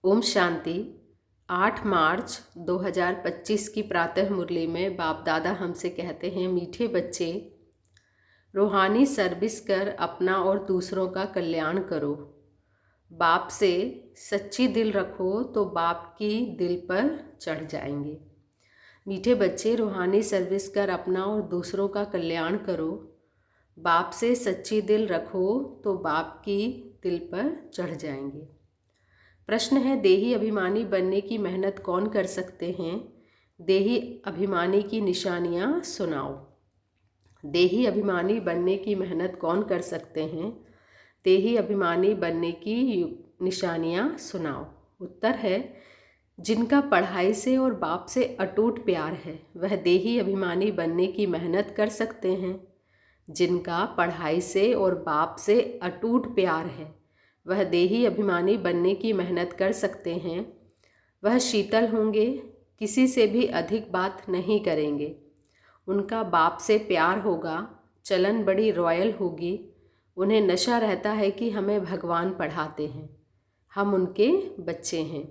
ओम शांति। 8 मार्च 2025 की प्रातः मुरली में बाप दादा हमसे कहते हैं, मीठे बच्चे, रूहानी सर्विस कर अपना और दूसरों का कल्याण करो। बाप से सच्ची दिल रखो तो बाप की दिल पर चढ़ जाएंगे। मीठे बच्चे, रूहानी सर्विस कर अपना और दूसरों का कल्याण करो। बाप से सच्ची दिल रखो तो बाप की दिल पर चढ़ जाएंगे। प्रश्न है, देही अभिमानी बनने की मेहनत कौन कर सकते हैं? देही अभिमानी की निशानियाँ सुनाओ। देही अभिमानी बनने की मेहनत कौन कर सकते हैं? देही अभिमानी बनने की निशानियाँ सुनाओ। उत्तर है, जिनका पढ़ाई से और बाप से अटूट प्यार है वह देही अभिमानी बनने की मेहनत कर सकते हैं। जिनका पढ़ाई से और बाप से अटूट प्यार है वह देही अभिमानी बनने की मेहनत कर सकते हैं। वह शीतल होंगे, किसी से भी अधिक बात नहीं करेंगे। उनका बाप से प्यार होगा, चलन बड़ी रॉयल होगी। उन्हें नशा रहता है कि हमें भगवान पढ़ाते हैं, हम उनके बच्चे हैं।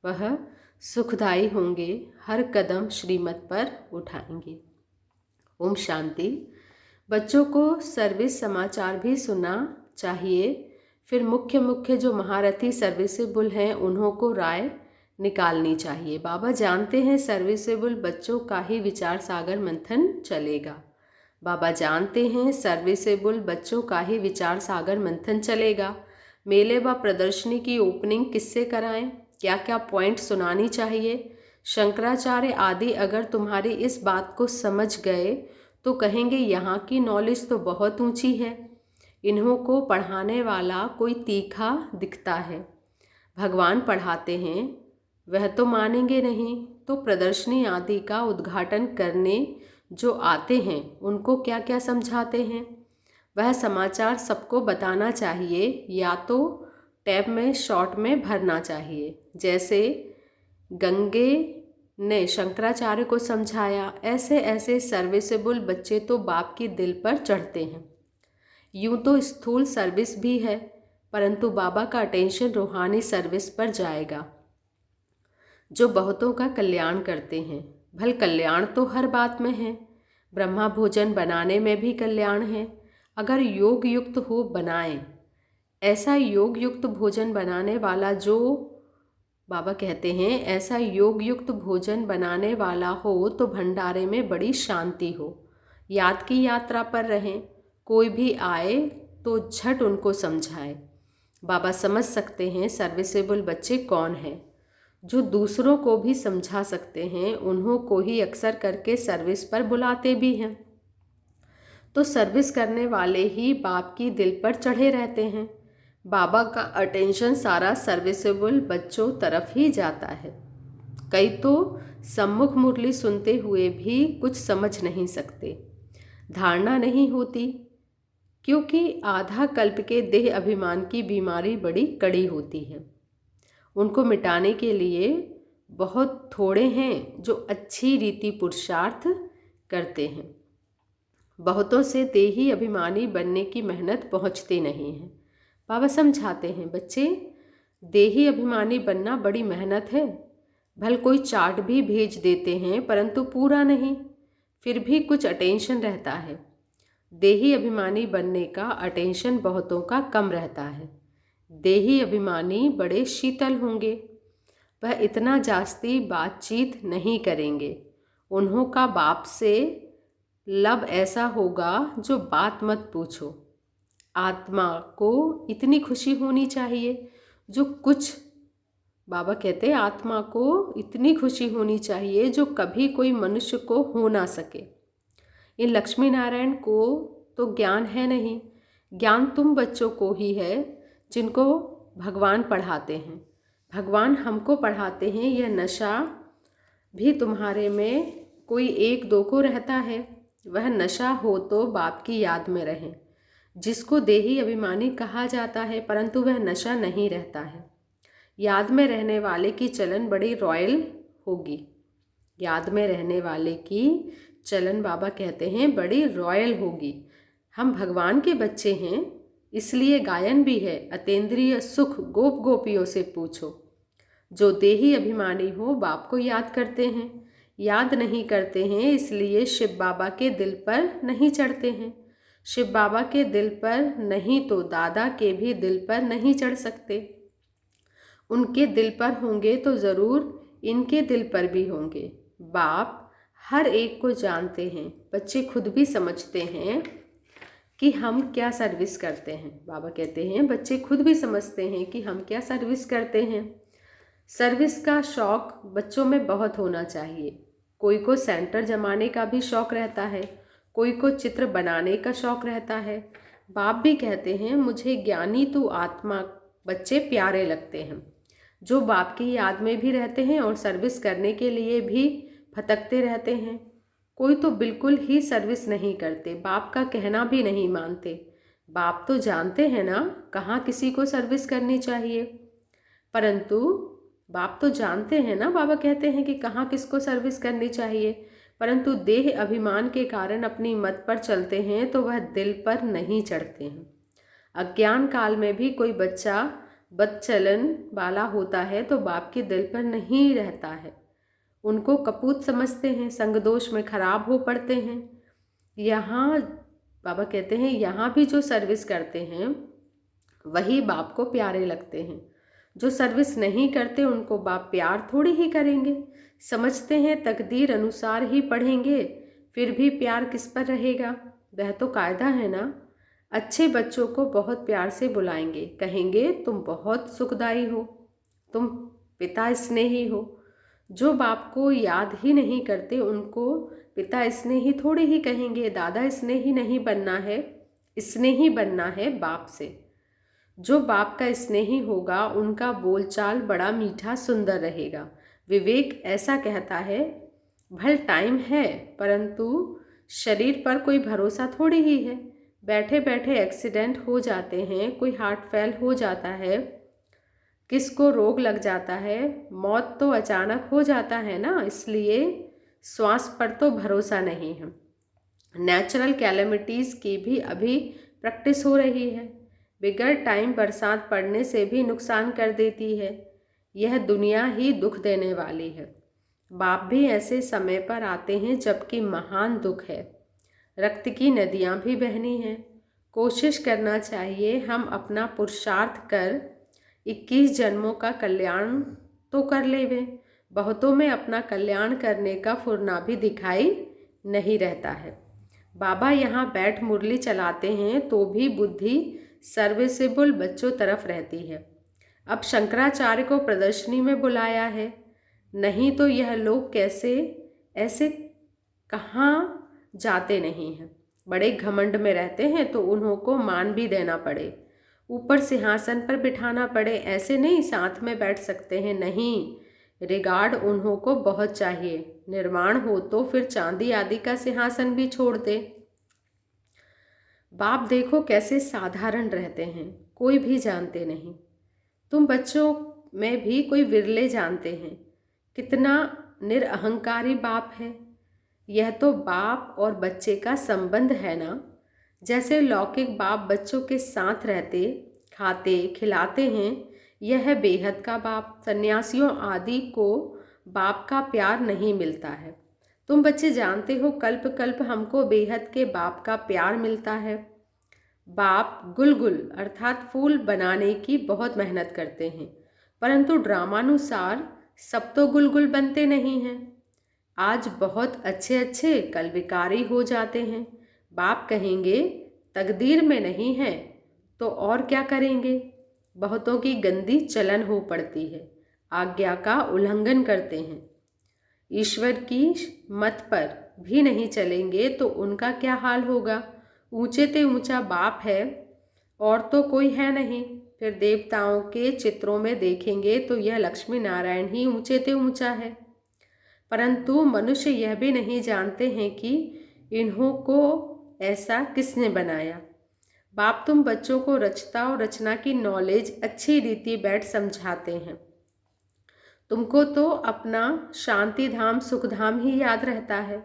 वह सुखदायी होंगे, हर कदम श्रीमत पर उठाएंगे। ओम शांति। बच्चों को सर्विस समाचार भी सुनना चाहिए। फिर मुख्य जो महारथी सर्विसेबल हैं उन्हों को राय निकालनी चाहिए। बाबा जानते हैं सर्विसेबल बच्चों का ही विचार सागर मंथन चलेगा। बाबा जानते हैं सर्विसेबल बच्चों का ही विचार सागर मंथन चलेगा। मेले व प्रदर्शनी की ओपनिंग किससे कराएं? क्या क्या पॉइंट सुनानी चाहिए? शंकराचार्य आदि अगर तुम्हारी इस बात को समझ गए तो कहेंगे यहाँ की नॉलेज तो बहुत ऊंची है। इन्हों को पढ़ाने वाला कोई तीखा दिखता है। भगवान पढ़ाते हैं, वह तो मानेंगे नहीं। तो प्रदर्शनी आदि का उद्घाटन करने जो आते हैं उनको क्या क्या समझाते हैं? वह समाचार सबको बताना चाहिए या तो टैब में शॉर्ट में भरना चाहिए। जैसे गंगे ने शंकराचार्य को समझाया, ऐसे ऐसे सर्विसेबल बच्चे तो बाप की दिल पर चढ़ते हैं। यूँ तो स्थूल सर्विस भी है, परंतु बाबा का अटेंशन रूहानी सर्विस पर जाएगा जो बहुतों का कल्याण करते हैं। भल कल्याण तो हर बात में है, ब्रह्मा भोजन बनाने में भी कल्याण है। अगर योग युक्त हो बनाएं, ऐसा योग युक्त भोजन बनाने वाला जो बाबा कहते हैं ऐसा योग युक्त भोजन बनाने वाला हो तो भंडारे में बड़ी शांति हो। याद की यात्रा पर रहें, कोई भी आए तो झट उनको समझाए। बाबा समझ सकते हैं सर्विसेबल बच्चे कौन हैं। जो दूसरों को भी समझा सकते हैं उन्हों को ही अक्सर करके सर्विस पर बुलाते भी हैं। तो सर्विस करने वाले ही बाप की दिल पर चढ़े रहते हैं। बाबा का अटेंशन सारा सर्विसेबल बच्चों तरफ ही जाता है। कई तो सम्मुख मुरली सुनते हुए भी कुछ समझ नहीं सकते, धारणा नहीं होती, क्योंकि आधा कल्प के देह अभिमान की बीमारी बड़ी कड़ी होती है। उनको मिटाने के लिए बहुत थोड़े हैं जो अच्छी रीति पुरुषार्थ करते हैं। बहुतों से देही अभिमानी बनने की मेहनत पहुंचती नहीं है। बाबा समझाते हैं, बच्चे देही अभिमानी बनना बड़ी मेहनत है। भल कोई चार्ट भी भेज देते हैं परंतु पूरा नहीं, फिर भी कुछ अटेंशन रहता है। देही अभिमानी बनने का अटेंशन बहुतों का कम रहता है। देही अभिमानी बड़े शीतल होंगे, वह इतना जास्ती बातचीत नहीं करेंगे। उन्हों का बाप से लब ऐसा होगा जो बात मत पूछो। आत्मा को इतनी खुशी होनी चाहिए जो कुछ, बाबा कहते हैं आत्मा को इतनी खुशी होनी चाहिए जो कभी कोई मनुष्य को हो ना सके। इन लक्ष्मी नारायण को तो ज्ञान है नहीं, ज्ञान तुम बच्चों को ही है जिनको भगवान पढ़ाते हैं। भगवान हमको पढ़ाते हैं। यह नशा भी तुम्हारे में कोई एक दो को रहता है। वह नशा हो तो बाप की याद में रहें, जिसको देही अभिमानी कहा जाता है, परंतु वह नशा नहीं रहता है। याद में रहने वाले की चलन बड़ी रॉयल होगी। याद में रहने वाले की चलन बाबा कहते हैं बड़ी रॉयल होगी। हम भगवान के बच्चे हैं, इसलिए गायन भी है, अतेंद्रिय सुख गोप गोपियों से पूछो। जो देही अभिमानी हो बाप को याद करते हैं, याद नहीं करते हैं इसलिए शिव बाबा के दिल पर नहीं चढ़ते हैं। शिव बाबा के दिल पर नहीं तो दादा के भी दिल पर नहीं चढ़ सकते। उनके दिल पर होंगे तो ज़रूर इनके दिल पर भी होंगे। बाप हर एक को जानते हैं, बच्चे खुद भी समझते हैं कि हम क्या सर्विस करते हैं। बाबा कहते हैं बच्चे खुद भी समझते हैं कि हम क्या सर्विस करते हैं। सर्विस का शौक़ बच्चों में बहुत होना चाहिए। कोई को सेंटर जमाने का भी शौक़ रहता है, कोई को चित्र बनाने का शौक़ रहता है। बाप भी कहते हैं मुझे ज्ञानी तू आत्मा बच्चे प्यारे लगते हैं, जो बाप की याद में भी रहते हैं और सर्विस करने के लिए भी भटकते रहते हैं। कोई तो बिल्कुल ही सर्विस नहीं करते, बाप का कहना भी नहीं मानते। बाप तो जानते हैं ना कहाँ किसी को सर्विस करनी चाहिए, परंतु बाप तो जानते हैं ना, बाबा कहते हैं कि कहाँ किसको सर्विस करनी चाहिए, परंतु देह अभिमान के कारण अपनी मत पर चलते हैं तो वह दिल पर नहीं चढ़ते हैं। अज्ञान काल में भी कोई बच्चा बदचलन वाला होता है तो बाप के दिल पर नहीं रहता है, उनको कपूत समझते हैं, संग दोष में खराब हो पड़ते हैं। यहाँ बाबा कहते हैं यहाँ भी जो सर्विस करते हैं वही बाप को प्यारे लगते हैं। जो सर्विस नहीं करते उनको बाप प्यार थोड़ी ही करेंगे। समझते हैं तकदीर अनुसार ही पढ़ेंगे, फिर भी प्यार किस पर रहेगा? वह तो कायदा है ना। अच्छे बच्चों को बहुत प्यार से बुलाएंगे, कहेंगे तुम बहुत सुखदाई हो, तुम पिता स्नेही हो। जो बाप को याद ही नहीं करते उनको पिता स्नेही थोड़ी ही कहेंगे। दादा स्नेही नहीं बनना है, स्नेही बनना है बाप से। जो बाप का स्नेही होगा उनका बोलचाल बड़ा मीठा सुंदर रहेगा। विवेक ऐसा कहता है भल टाइम है परंतु शरीर पर कोई भरोसा थोड़ी ही है। बैठे बैठे एक्सीडेंट हो जाते हैं, कोई हार्ट फेल हो जाता है, किसको रोग लग जाता है, मौत तो अचानक हो जाता है ना, इसलिए श्वास पर तो भरोसा नहीं है। नेचुरल कैलेमिटीज़ की भी अभी प्रैक्टिस हो रही है। बिगड़ टाइम बरसात पड़ने से भी नुकसान कर देती है। यह दुनिया ही दुख देने वाली है। बाप भी ऐसे समय पर आते हैं जबकि महान दुख है, रक्त की नदियाँ भी बहनी हैं। कोशिश करना चाहिए हम अपना पुरुषार्थ कर 21 जन्मों का कल्याण तो कर लेवे। बहुतों में अपना कल्याण करने का फुरना भी दिखाई नहीं रहता है। बाबा यहाँ बैठ मुरली चलाते हैं तो भी बुद्धि सर्विसेबल बच्चों तरफ रहती है। अब शंकराचार्य को प्रदर्शनी में बुलाया है, नहीं तो यह लोग कैसे ऐसे कहाँ जाते नहीं हैं। बड़े घमंड में रहते हैं तो उन्हों को मान भी देना पड़े, ऊपर सिंहासन पर बिठाना पड़े, ऐसे नहीं साथ में बैठ सकते हैं। नहीं, रिगार्ड उन्हों को बहुत चाहिए। निर्वाण हो तो फिर चांदी आदि का सिंहासन भी छोड़ दे। बाप देखो कैसे साधारण रहते हैं, कोई भी जानते नहीं। तुम बच्चों में भी कोई विरले जानते हैं। कितना निरअहंकारी बाप है। यह तो बाप और बच्चे का संबंध है ना। जैसे लौकिक बाप बच्चों के साथ रहते, खाते खिलाते हैं, यह है बेहद का बाप। सन्यासियों आदि को बाप का प्यार नहीं मिलता है। तुम बच्चे जानते हो कल्प कल्प हमको बेहद के बाप का प्यार मिलता है। बाप गुलगुल अर्थात फूल बनाने की बहुत मेहनत करते हैं, परंतु ड्रामानुसार सब तो गुलगुल बनते नहीं हैं। आज बहुत अच्छे अच्छे कल विकारी हो जाते हैं। बाप कहेंगे तकदीर में नहीं है तो और क्या करेंगे। बहुतों की गंदी चलन हो पड़ती है, आज्ञा का उल्लंघन करते हैं। ईश्वर की मत पर भी नहीं चलेंगे तो उनका क्या हाल होगा। ऊंचे ते ऊंचा बाप है और तो कोई है नहीं। फिर देवताओं के चित्रों में देखेंगे तो यह लक्ष्मी नारायण ही ऊंचे ते ऊंचा है, परंतु मनुष्य यह भी नहीं जानते हैं कि इन्हों को ऐसा किसने बनाया। बाप तुम बच्चों को रचता और रचना की नॉलेज अच्छी रीति बैठ समझाते हैं। तुमको तो अपना शांति धाम सुख धाम ही याद रहता है।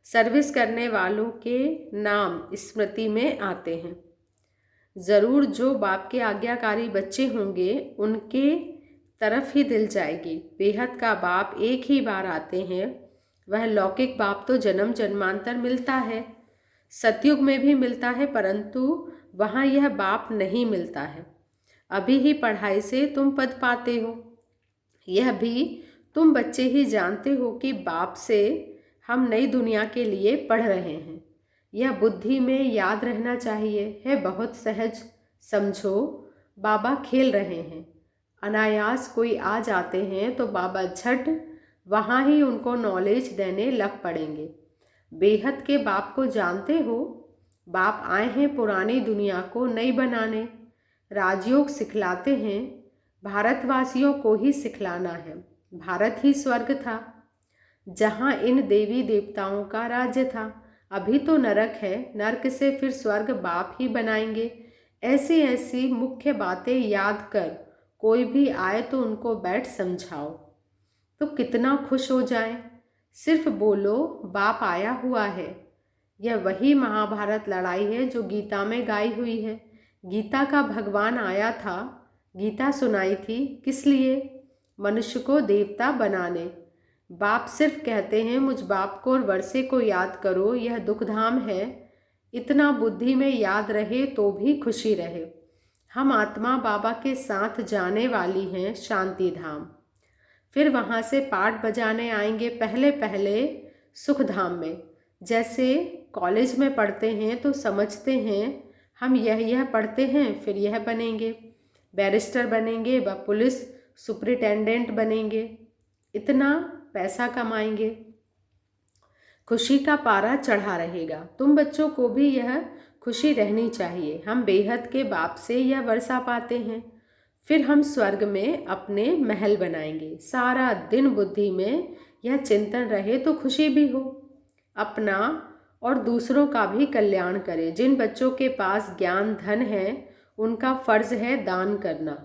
सर्विस करने वालों के नाम स्मृति में आते हैं। ज़रूर जो बाप के आज्ञाकारी बच्चे होंगे उनके तरफ ही दिल जाएगी। बेहद का बाप एक ही बार आते हैं, वह लौकिक बाप तो जन्म जन्मांतर मिलता है, सतयुग में भी मिलता है, परंतु वहाँ यह बाप नहीं मिलता है। अभी ही पढ़ाई से तुम पद पाते हो, यह भी तुम बच्चे ही जानते हो कि बाप से हम नई दुनिया के लिए पढ़ रहे हैं। यह बुद्धि में याद रहना चाहिए, है बहुत सहज। समझो बाबा खेल रहे हैं, अनायास कोई आ जाते हैं तो बाबा झट वहाँ ही उनको नॉलेज देने लग पड़ेंगे। बेहद के बाप को जानते हो, बाप आए हैं पुरानी दुनिया को नई बनाने, राजयोग सिखलाते हैं, भारतवासियों को ही सिखलाना है। भारत ही स्वर्ग था जहाँ इन देवी देवताओं का राज्य था, अभी तो नरक है, नरक से फिर स्वर्ग बाप ही बनाएंगे। ऐसी ऐसी मुख्य बातें याद कर कोई भी आए तो उनको बैठ समझाओ तो कितना खुश हो जाए। सिर्फ बोलो बाप आया हुआ है। यह वही महाभारत लड़ाई है जो गीता में गाई हुई है। गीता का भगवान आया था, गीता सुनाई थी, किस लिए? मनुष्य को देवता बनाने। बाप सिर्फ कहते हैं मुझ बाप को और वर्षे को याद करो, यह दुखधाम है। इतना बुद्धि में याद रहे तो भी खुशी रहे। हम आत्मा बाबा के साथ जाने वाली हैं शांति धाम, फिर वहाँ से पाठ बजाने आएंगे पहले पहले सुख धाम में। जैसे कॉलेज में पढ़ते हैं तो समझते हैं हम यह पढ़ते हैं, फिर यह बनेंगे, बैरिस्टर बनेंगे, व पुलिस सुपरिटेंडेंट बनेंगे, इतना पैसा कमाएंगे, खुशी का पारा चढ़ा रहेगा। तुम बच्चों को भी यह खुशी रहनी चाहिए। हम बेहद के बाप से यह वर्षा पाते हैं, फिर हम स्वर्ग में अपने महल बनाएंगे। सारा दिन बुद्धि में यह चिंतन रहे तो खुशी भी हो, अपना और दूसरों का भी कल्याण करे। जिन बच्चों के पास ज्ञान धन है उनका फर्ज है दान करना।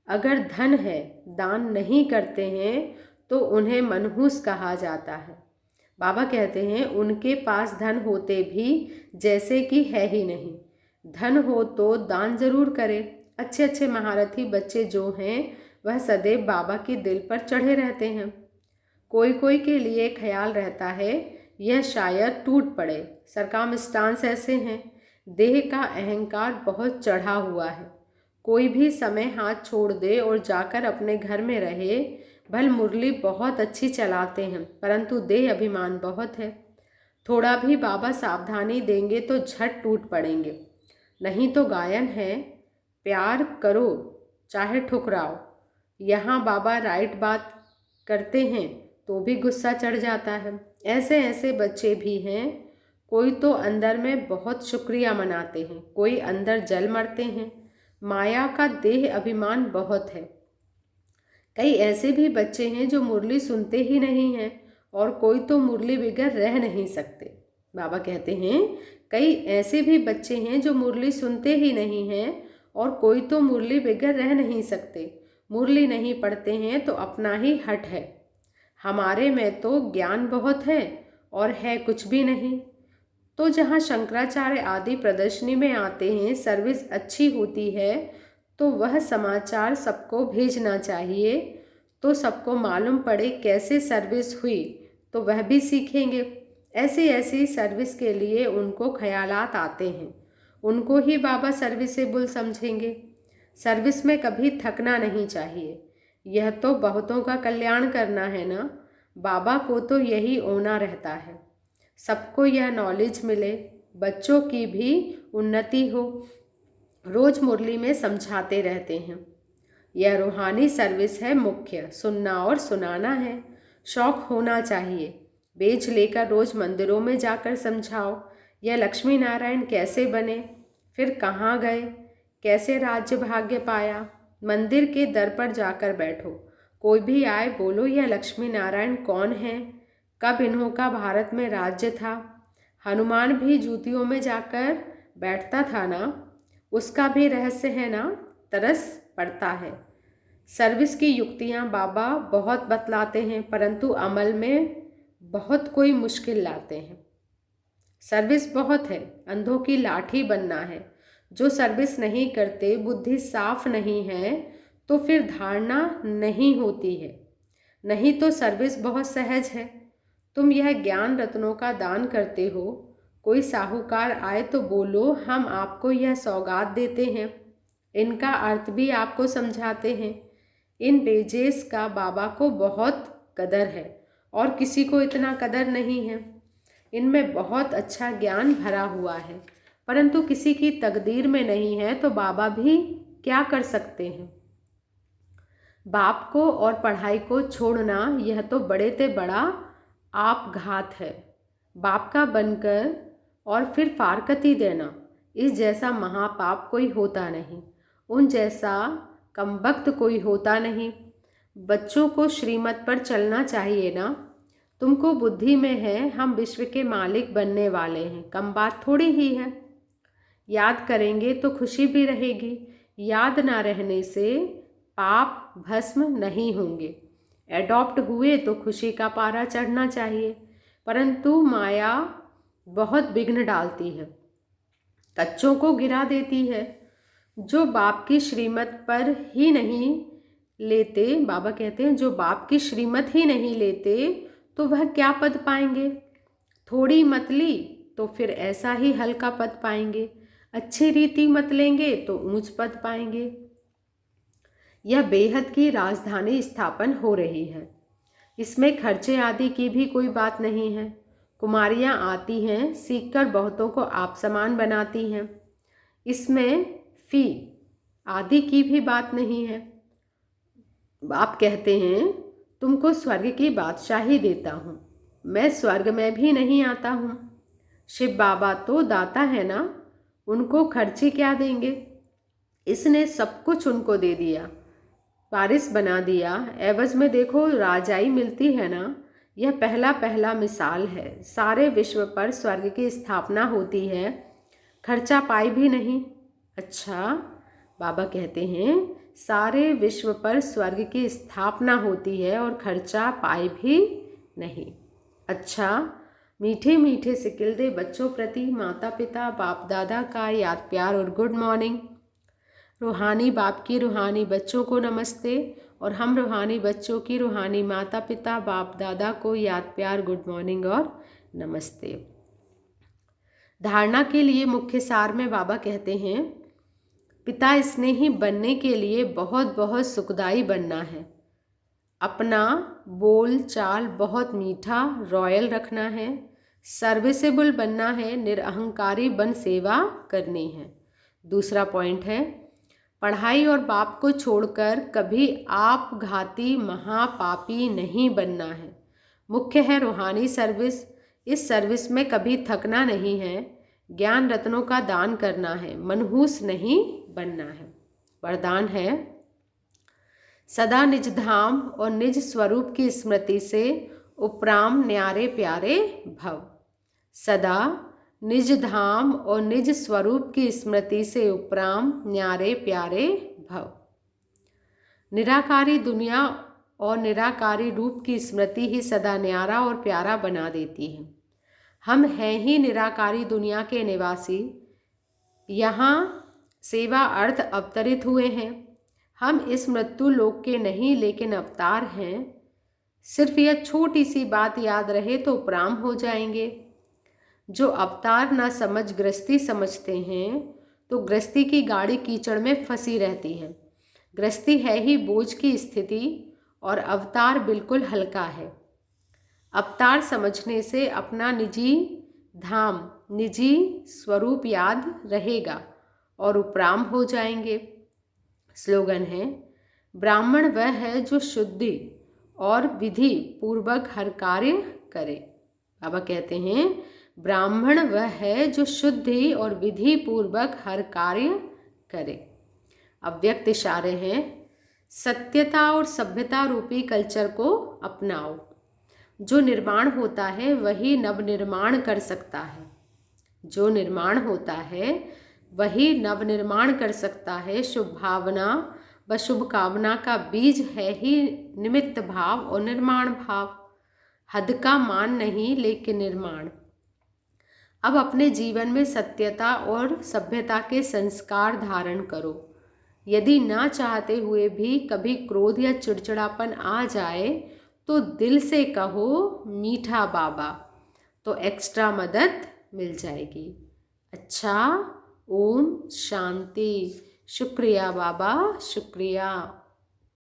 अगर धन है दान नहीं करते हैं तो उन्हें मनहूस कहा जाता है। बाबा कहते हैं उनके पास धन होते भी जैसे कि है ही नहीं। धन हो तो दान जरूर करें। अच्छे अच्छे महारथी बच्चे जो हैं वह सदैव बाबा के दिल पर चढ़े रहते हैं। कोई कोई के लिए ख्याल रहता है यह शायद टूट पड़े। सरकामस्टांस ऐसे हैं, देह का अहंकार बहुत चढ़ा हुआ है। कोई भी समय हाथ छोड़ दे और जाकर अपने घर में रहे। भल मुरली बहुत अच्छी चलाते हैं परंतु देह अभिमान बहुत है। थोड़ा भी बाबा सावधानी देंगे तो झट टूट पड़ेंगे। नहीं तो गायन है, प्यार करो चाहे ठुकराओ। यहाँ बाबा राइट बात करते हैं तो भी गुस्सा चढ़ जाता है। ऐसे ऐसे बच्चे भी हैं, कोई तो अंदर में बहुत शुक्रिया मनाते हैं, कोई अंदर जल मरते हैं। माया का देह अभिमान बहुत है। कई ऐसे भी बच्चे हैं जो मुरली सुनते ही नहीं हैं और कोई तो मुरली बगैर रह नहीं सकते। बाबा कहते हैं कई ऐसे भी बच्चे हैं जो मुरली सुनते ही नहीं हैं और कोई तो मुरली बगैर रह नहीं सकते। मुरली नहीं पढ़ते हैं तो अपना ही हट है। हमारे में तो ज्ञान बहुत है और है कुछ भी नहीं। तो जहाँ शंकराचार्य आदि प्रदर्शनी में आते हैं, सर्विस अच्छी होती है तो वह समाचार सबको भेजना चाहिए, तो सबको मालूम पड़े कैसे सर्विस हुई, तो वह भी सीखेंगे। ऐसी ऐसी सर्विस के लिए उनको ख्यालात आते हैं, उनको ही बाबा सर्विसेबल समझेंगे। सर्विस में कभी थकना नहीं चाहिए। यह तो बहुतों का कल्याण करना है ना। बाबा को तो यही होना रहता है, सबको यह नॉलेज मिले, बच्चों की भी उन्नति हो। रोज मुरली में समझाते रहते हैं यह रूहानी सर्विस है, मुख्य सुनना और सुनाना है। शौक होना चाहिए। बेच लेकर रोज मंदिरों में जाकर समझाओ यह लक्ष्मी नारायण कैसे बने, फिर कहाँ गए, कैसे राज्य भाग्य पाया। मंदिर के दर पर जाकर बैठो, कोई भी आए बोलो यह लक्ष्मी नारायण कौन है, कब इन्हों का भारत में राज्य था। हनुमान भी जूतियों में जाकर बैठता था ना, उसका भी रहस्य है ना, तरस पड़ता है। सर्विस की युक्तियाँ बाबा बहुत बतलाते हैं परंतु अमल में बहुत कोई मुश्किल लाते हैं। सर्विस बहुत है, अंधों की लाठी बनना है। जो सर्विस नहीं करते, बुद्धि साफ नहीं है तो फिर धारणा नहीं होती है। नहीं तो सर्विस बहुत सहज है। तुम यह ज्ञान रत्नों का दान करते हो। कोई साहूकार आए तो बोलो हम आपको यह सौगात देते हैं। इनका अर्थ भी आपको समझाते हैं। इन पेजेस का बाबा को बहुत कदर है और किसी को इतना कदर नहीं है। इनमें बहुत अच्छा ज्ञान भरा हुआ है, परंतु किसी की तकदीर में नहीं है तो बाबा भी क्या कर सकते हैं। बाप को और पढ़ाई को छोड़ना यह तो बड़े ते बड़ा आपघात है। बाप का बनकर और फिर फारकती देना, इस जैसा महापाप कोई होता नहीं। उन जैसा कमबख्त कोई होता नहीं। बच्चों को श्रीमत पर चलना चाहिए ना। तुमको बुद्धि में है हम विश्व के मालिक बनने वाले हैं, कम बात थोड़ी ही है। याद करेंगे तो खुशी भी रहेगी। याद ना रहने से पाप भस्म नहीं होंगे। एडॉप्ट हुए तो खुशी का पारा चढ़ना चाहिए, परंतु माया बहुत विघ्न डालती है, कच्चों को गिरा देती है। जो बाप की श्रीमत पर ही नहीं लेते, बाबा कहते हैं जो बाप की श्रीमत ही नहीं लेते तो वह क्या पद पाएंगे। थोड़ी मत ली तो फिर ऐसा ही हल्का पद पाएंगे। अच्छी रीति मत लेंगे तो ऊंच पद पाएंगे। यह बेहद की राजधानी स्थापन हो रही है। इसमें खर्चे आदि की भी कोई बात नहीं है। कुमारियाँ आती हैं, सीखकर बहुतों को आप समान बनाती हैं। इसमें फी आदि की भी बात नहीं है। आप कहते हैं तुमको स्वर्ग की बादशाही देता हूँ। मैं स्वर्ग में भी नहीं आता हूँ। शिव बाबा तो दाता है ना, उनको खर्चे क्या देंगे। इसने सब कुछ उनको दे दिया, वारिस बना दिया। एवज में देखो राजाई मिलती है ना। यह पहला पहला मिसाल है। सारे विश्व पर स्वर्ग की स्थापना होती है, खर्चा पाई भी नहीं। अच्छा, बाबा कहते हैं सारे विश्व पर स्वर्ग की स्थापना होती है और खर्चा पाए भी नहीं। अच्छा, मीठे मीठे सिकिलदे बच्चों प्रति माता पिता बाप दादा का याद प्यार और गुड मॉर्निंग। रूहानी बाप की रूहानी बच्चों को नमस्ते और हम रूहानी बच्चों की रूहानी माता पिता बाप दादा को याद प्यार गुड मॉर्निंग और नमस्ते। धारणा के लिए मुख्य सार में बाबा कहते हैं पिता स्नेही बनने के लिए बहुत बहुत सुखदाई बनना है। अपना बोल चाल बहुत मीठा रॉयल रखना है। सर्विसेबल बनना है, निरअहंकारी बन सेवा करनी है। दूसरा पॉइंट है पढ़ाई और बाप को छोड़कर कभी आपघाती महापापी नहीं बनना है। मुख्य है रूहानी सर्विस। इस सर्विस में कभी थकना नहीं है। ज्ञान रत्नों का दान करना है, मनहूस नहीं बनना है। वरदान है सदा निज धाम और निज स्वरूप की स्मृति से उपराम न्यारे प्यारे भव। सदा निज धाम और निज स्वरूप की स्मृति से उपराम न्यारे प्यारे भव। निराकारी दुनिया और निराकारी रूप की स्मृति ही सदा न्यारा और प्यारा बना देती है। हम हैं ही निराकारी दुनिया के निवासी। यहाँ सेवा अर्थ अवतरित हुए हैं। हम इस मृत्यु लोक के नहीं लेकिन अवतार हैं। सिर्फ यह छोटी सी बात याद रहे तो उपराम हो जाएंगे। जो अवतार ना समझ गृहस्थी समझते हैं तो गृहस्थी की गाड़ी कीचड़ में फंसी रहती है। गृहस्थी है ही बोझ की स्थिति और अवतार बिल्कुल हल्का है। अवतार समझने से अपना निजी धाम निजी स्वरूप याद रहेगा और उपराम हो जाएंगे। स्लोगन है ब्राह्मण वह है जो शुद्धि और विधि पूर्वक हर कार्य करे। बाबा कहते हैं ब्राह्मण वह है जो शुद्धि और विधि पूर्वक हर कार्य करे। अव्यक्त इशारे हैं सत्यता और सभ्यता रूपी कल्चर को अपनाओ। जो निर्माण होता है वही नवनिर्माण कर सकता है। जो निर्माण होता है वही नवनिर्माण कर सकता है। शुभ भावना व शुभ कामना का बीज है ही निमित्त भाव और निर्माण भाव। हद का मान नहीं लेकिन निर्माण। अब अपने जीवन में सत्यता और सभ्यता के संस्कार धारण करो। यदि ना चाहते हुए भी कभी क्रोध या चिड़चिड़ापन आ जाए तो दिल से कहो मीठा बाबा, तो एक्स्ट्रा मदद मिल जाएगी। अच्छा, ओम शांति। शुक्रिया बाबा, शुक्रिया।